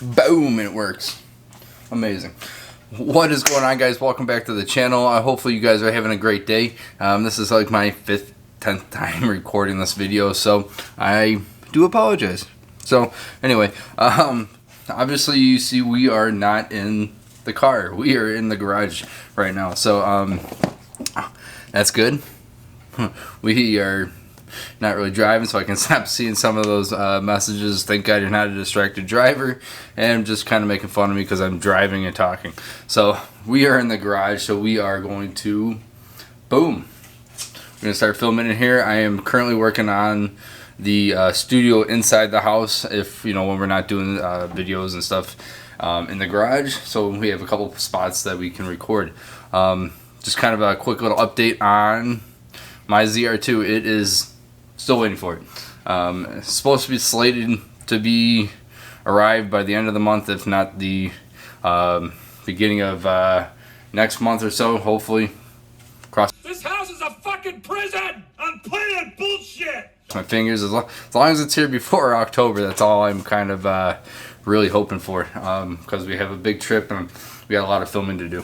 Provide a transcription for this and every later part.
Boom, and it works. Amazing. What is going on, guys? Welcome back to the channel. Hopefully you guys are having a great day. This is like my 10th time recording this video, so I do apologize. So anyway, obviously you see we are not in the car. We are in the garage right now, so that's good. We are not really driving, so I can stop seeing some of those messages. Thank God you're not a distracted driver, and just kind of making fun of me because I'm driving and talking. So we are in the garage, so we are going to boom. We're gonna start filming in here. I am currently working on the studio inside the house, if you know, when we're not doing videos and stuff in the garage. So we have a couple spots that we can record. Just kind of a quick little update on my ZR2. It is still waiting for it. It's supposed to be slated to be arrived by the end of the month, if not the beginning of next month or so, hopefully. This house is a fucking prison! I'm playing bullshit! My fingers, as long as it's here before October, that's all I'm kind of really hoping for, because we have a big trip and we got a lot of filming to do.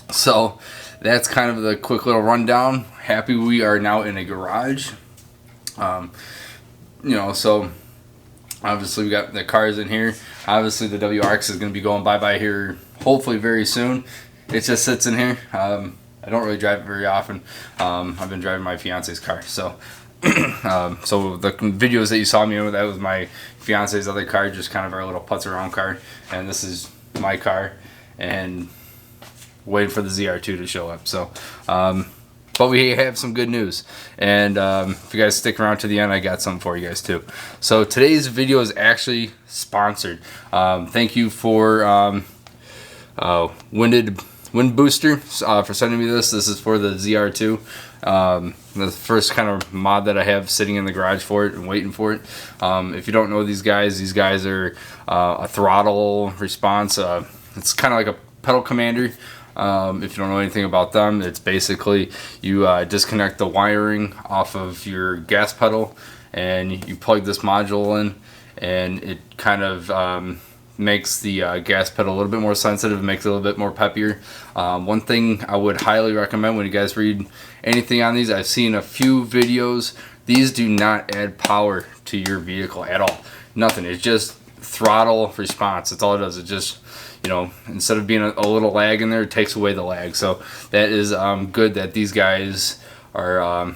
So that's kind of the quick little rundown. Happy we are now in a garage. You know, so obviously we got the cars in here. Obviously the WRX is going to be going bye-bye here hopefully very soon. It just sits in here. I don't really drive it very often. I've been driving my fiance's car, so so the videos that you saw me with, that was my fiance's other car, just kind of our little putz around car, and this is my car, and waiting for the ZR2 to show up. So but we have some good news, and if you guys stick around to the end, I got something for you guys too. So today's video is actually sponsored. Thank you for Windbooster for sending me this. This is for the ZR2. The first kind of mod that I have sitting in the garage for it and waiting for it. If you don't know these guys are a throttle response. It's kind of like a pedal commander. If you don't know anything about them, it's basically you disconnect the wiring off of your gas pedal and you plug this module in, and it kind of makes the gas pedal a little bit more sensitive, makes it a little bit more peppier. One thing I would highly recommend when you guys read anything on these, I've seen a few videos, these do not add power to your vehicle at all. Nothing. It's just throttle response. That's all it does. It just, you know, instead of being a little lag in there, it takes away the lag. So that is good that these guys are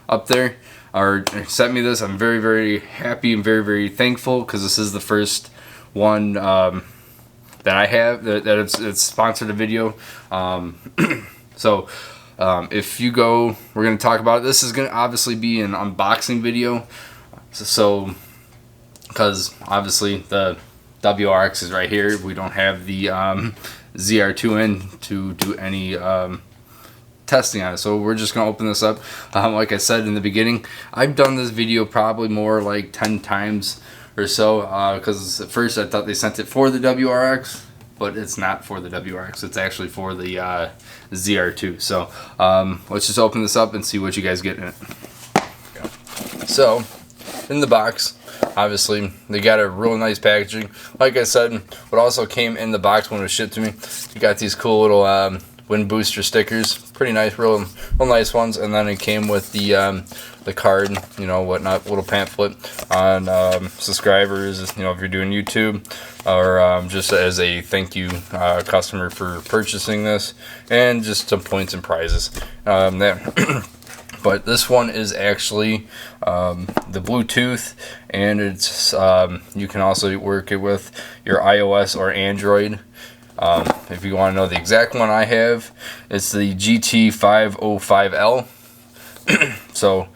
up there, or sent me this. I'm very, very happy and very, very thankful, because this is the first one that I have that it's sponsored a video. So if you go, we're going to talk about it. This is going to obviously be an unboxing video, so because obviously the WRX is right here. We don't have the ZR2 in to do any testing on it, so we're just gonna open this up. Like I said in the beginning, I've done this video probably more like 10 times or so, because at first I thought they sent it for the WRX, but it's not for the WRX. It's actually for the ZR2. So let's just open this up and see what you guys get in it. So in the box, obviously they got a real nice packaging. Like I said, what also came in the box when it was shipped to me, you got these cool little Windbooster stickers, pretty nice, real nice ones. And then it came with the card, you know, whatnot, little pamphlet on subscribers, you know, if you're doing YouTube, or just as a thank you customer for purchasing this, and just some points and prizes there. But this one is actually the Bluetooth, and it's you can also work it with your iOS or Android. If you want to know the exact one I have, it's the GT505L. So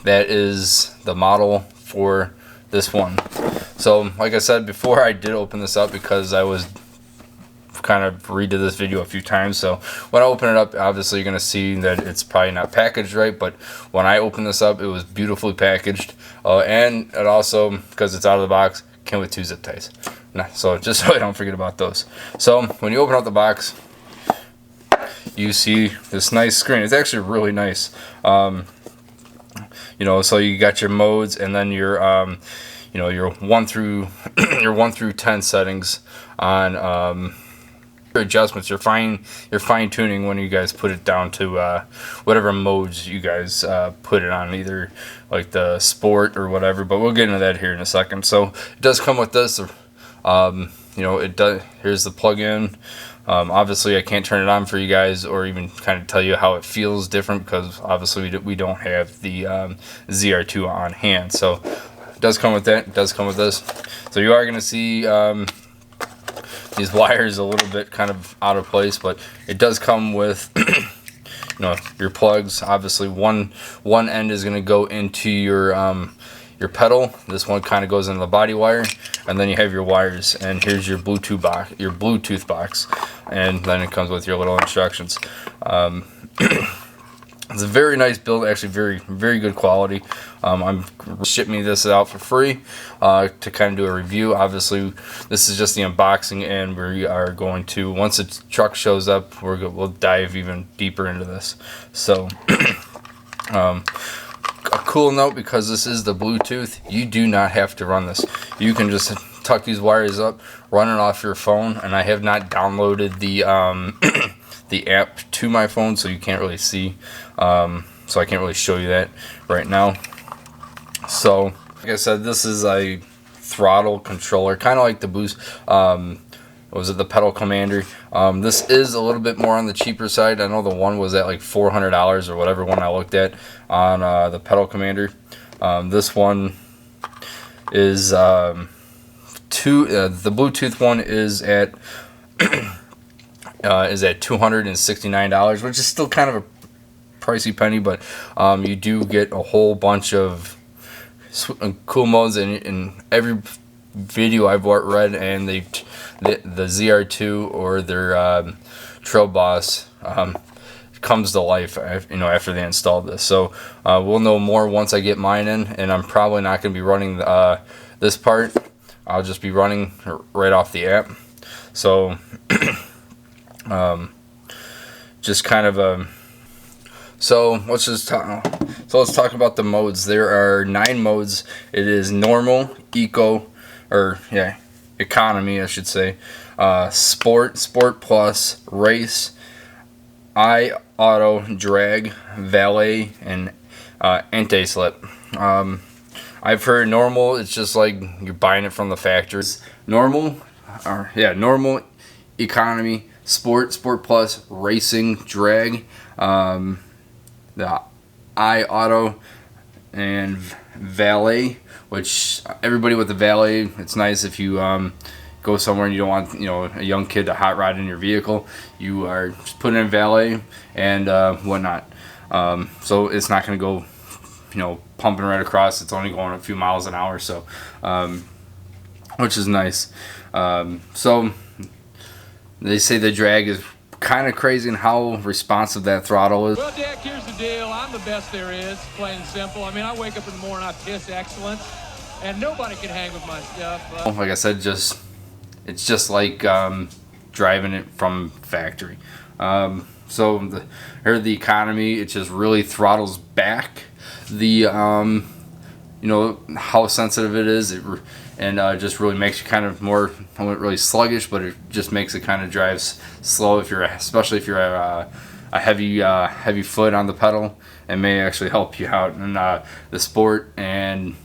that is the model for this one. So like I said before, I did open this up because I was kind of redid this video a few times. So when I open it up, obviously you're going to see that it's probably not packaged right, but when I opened this up, it was beautifully packaged, and it also, because it's out of the box, came with 2 zip ties. So just so I don't forget about those. So when you open up the box, you see this nice screen. It's actually really nice. You know, so you got your modes, and then your you know, your 1 through your 1 through 10 settings on adjustments. You're fine tuning when you guys put it down to whatever modes you guys put it on, either like the sport or whatever, but we'll get into that here in a second. So it does come with this. You know, it does. Here's the plug-in. Obviously I can't turn it on for you guys or even kind of tell you how it feels different, because obviously we don't have the ZR2 on hand. So it does come with that. It does come with this. So you are going to see these wires a little bit kind of out of place, but it does come with you know, your plugs. Obviously one end is going to go into your pedal. This one kind of goes into the body wire, and then you have your wires, and here's your Bluetooth box, and then it comes with your little instructions. It's a very nice build, actually very good quality. I'm shipping this out for free to kind of do a review. Obviously this is just the unboxing, and we are going to, once the truck shows up, we'll dive even deeper into this. So a cool note, because this is the Bluetooth, you do not have to run this. You can just tuck these wires up, run it off your phone, and I have not downloaded the the app to my phone, so you can't really see, so I can't really show you that right now. So like I said, this is a throttle controller, kind of like the Boost, was it the Pedal Commander. This is a little bit more on the cheaper side. I know the one was at like $400 or whatever one I looked at on the Pedal Commander. This one is the Bluetooth one is at $269, which is still kind of a pricey penny, but you do get a whole bunch of cool modes. In every video I've read, and the ZR2 or their Trail Boss comes to life, you know, after they install this. So we'll know more once I get mine in, and I'm probably not going to be running this part. I'll just be running right off the app. So just kind of so let's talk about the modes. There are 9 modes. It is normal, eco, or yeah, economy I should say, sport, sport plus, race, auto, drag, valet, and anti-slip. I've heard normal, it's just like you're buying it from the factory. Normal, normal, economy, sport, sport plus, racing, drag, the auto, and valet. Which everybody with the valet, it's nice if you go somewhere and you don't want, you know, a young kid to hot ride in your vehicle. You are just putting in valet and whatnot. So it's not going to go, you know, pumping right across. It's only going a few miles an hour, so which is nice. So they say the drag is kind of crazy and how responsive that throttle is. Well, Dick, here's the deal. I'm the best there is, plain and simple. I mean, I wake up in the morning, I piss excellence, and nobody can hang with my stuff. Like I said, it's just like driving it from factory. So the economy, it just really throttles back the you know, how sensitive it is. And just really makes you kind of more, not really sluggish, but it just makes it kind of drives slow if you're, especially if you're a heavy foot on the pedal. It may actually help you out. And the sport and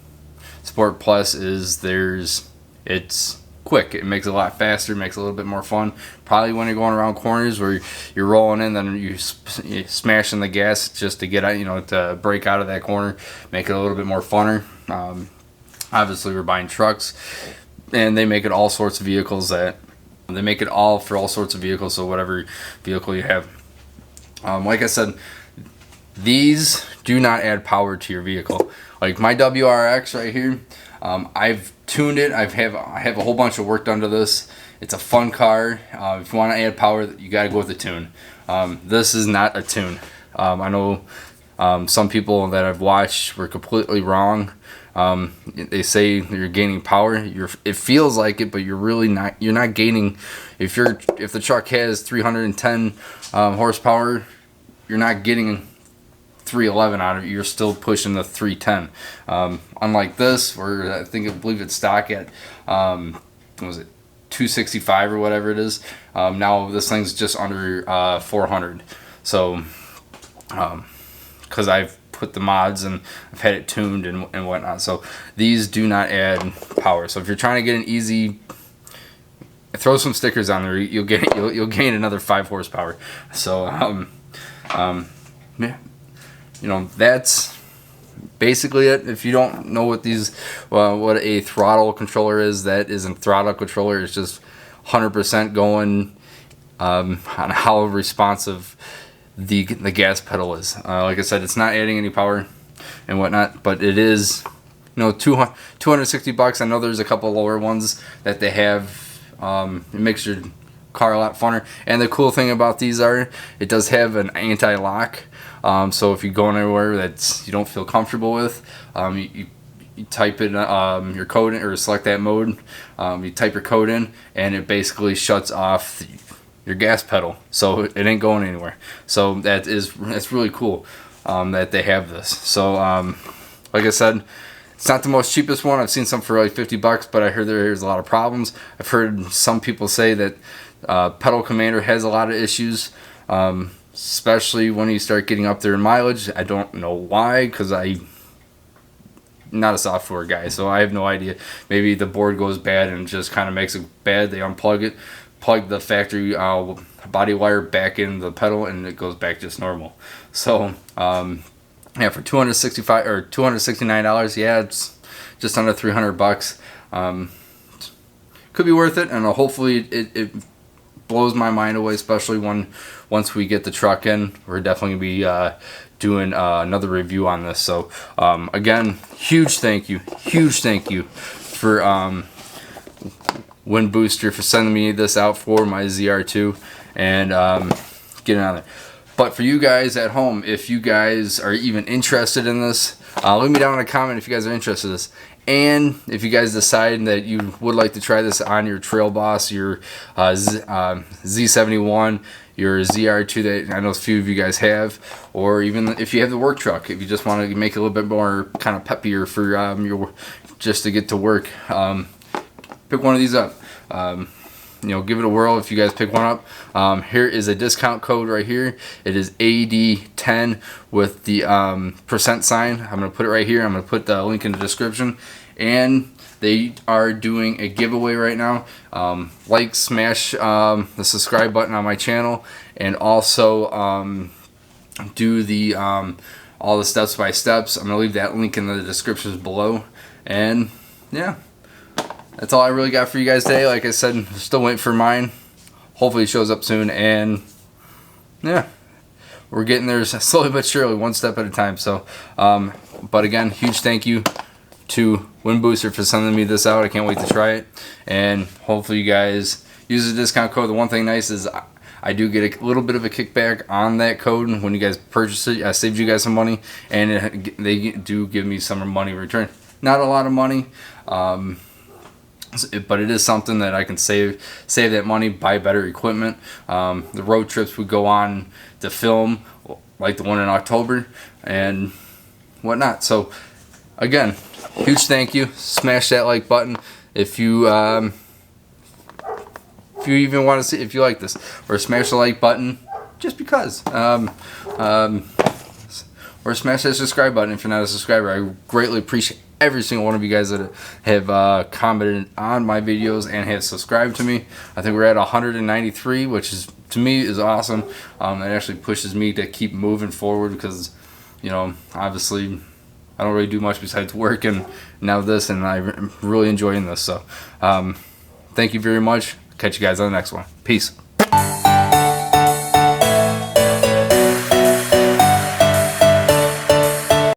sport plus is it's quick. It makes it a lot faster, makes it a little bit more fun. Probably when you're going around corners where you're rolling in, then you're smashing the gas just to get out, you know, to break out of that corner, make it a little bit more funner. Obviously we're buying trucks, and they make it all sorts of vehicles, so whatever vehicle you have. Like I said, these do not add power to your vehicle. Like my WRX right here, I've tuned it. I have a whole bunch of work done to this. It's a fun car. If you want to add power, you got to go with the tune. This is not a tune. I know some people that I've watched were completely wrong. They say you're gaining power. It feels like it, but you're really not. You're not gaining. If the truck has 310 horsepower, you're not getting 311 out of it, you're still pushing the 310. Unlike this, where I believe it's stock at what was it, 265 or whatever it is. Now this thing's just under 400. So because I've put the mods and I've had it tuned and whatnot. So these do not add power. So if you're trying to get an easy, throw some stickers on there, you'll gain another 5 horsepower. So yeah, you know, that's basically it. If you don't know what what a throttle controller is, that isn't throttle controller. It's just 100% going on how responsive the gas pedal is. Like I said, it's not adding any power and whatnot, but it is, you know, $260. I know there's a couple lower ones that they have. It makes your car a lot funner. And the cool thing about these are, it does have an anti-lock. So if you're going anywhere that you don't feel comfortable with, you type in your code in, or select that mode. You type your code in, and it basically shuts off your gas pedal, so it ain't going anywhere. So that's really cool that they have this. So like I said, it's not the most cheapest one. I've seen some for like $50, but I heard there's a lot of problems. I've heard some people say that Pedal Commander has a lot of issues, especially when you start getting up there in mileage. I don't know why, because I'm not a software guy, so I have no idea. Maybe the board goes bad and just kind of makes it bad. They unplug it, plug the factory body wire back in the pedal, and it goes back just normal. So yeah, for $265 or $269, yeah, it's just under $300. Could be worth it, and hopefully it blows my mind away, especially once we get the truck in. We're definitely gonna be doing another review on this. So again, huge thank you for Windbooster for sending me this out for my ZR2 and getting on there. But for you guys at home, if you guys are even interested in this, leave me down in a comment if you guys are interested in this. And if you guys decide that you would like to try this on your Trail Boss, your Z71, your ZR2 that I know a few of you guys have, or even if you have the work truck, if you just want to make it a little bit more kind of peppier for your just to get to work, pick one of these up. You know, give it a whirl if you guys pick one up. Here is a discount code right here. It is AD10 with the percent sign. I'm going to put it right here. I'm going to put the link in the description. And they are doing a giveaway right now. Like, smash the subscribe button on my channel, and also do the all the steps by steps. I'm going to leave that link in the descriptions below. And yeah, that's all I really got for you guys today. Like I said, still waiting for mine. Hopefully it shows up soon. And yeah, we're getting there slowly but surely, one step at a time. So, but again, huge thank you to Windbooster for sending me this out. I can't wait to try it. And hopefully you guys use the discount code. The one thing nice is I do get a little bit of a kickback on that code when you guys purchase it. I saved you guys some money, and they do give me some money in return. Not a lot of money, but it is something that I can save that money, buy better equipment. The road trips we go on to film, like the one in October and whatnot. So again, huge thank you. Smash that like button if you even want to see if you like this, or smash the like button just because. Or smash that subscribe button if you're not a subscriber. I greatly appreciate every single one of you guys that have commented on my videos and have subscribed to me. I think we're at 193, which is, to me, is awesome. It actually pushes me to keep moving forward because, you know, obviously I don't really do much besides work and now this, and I'm really enjoying this. So thank you very much. Catch you guys on the next one. Peace.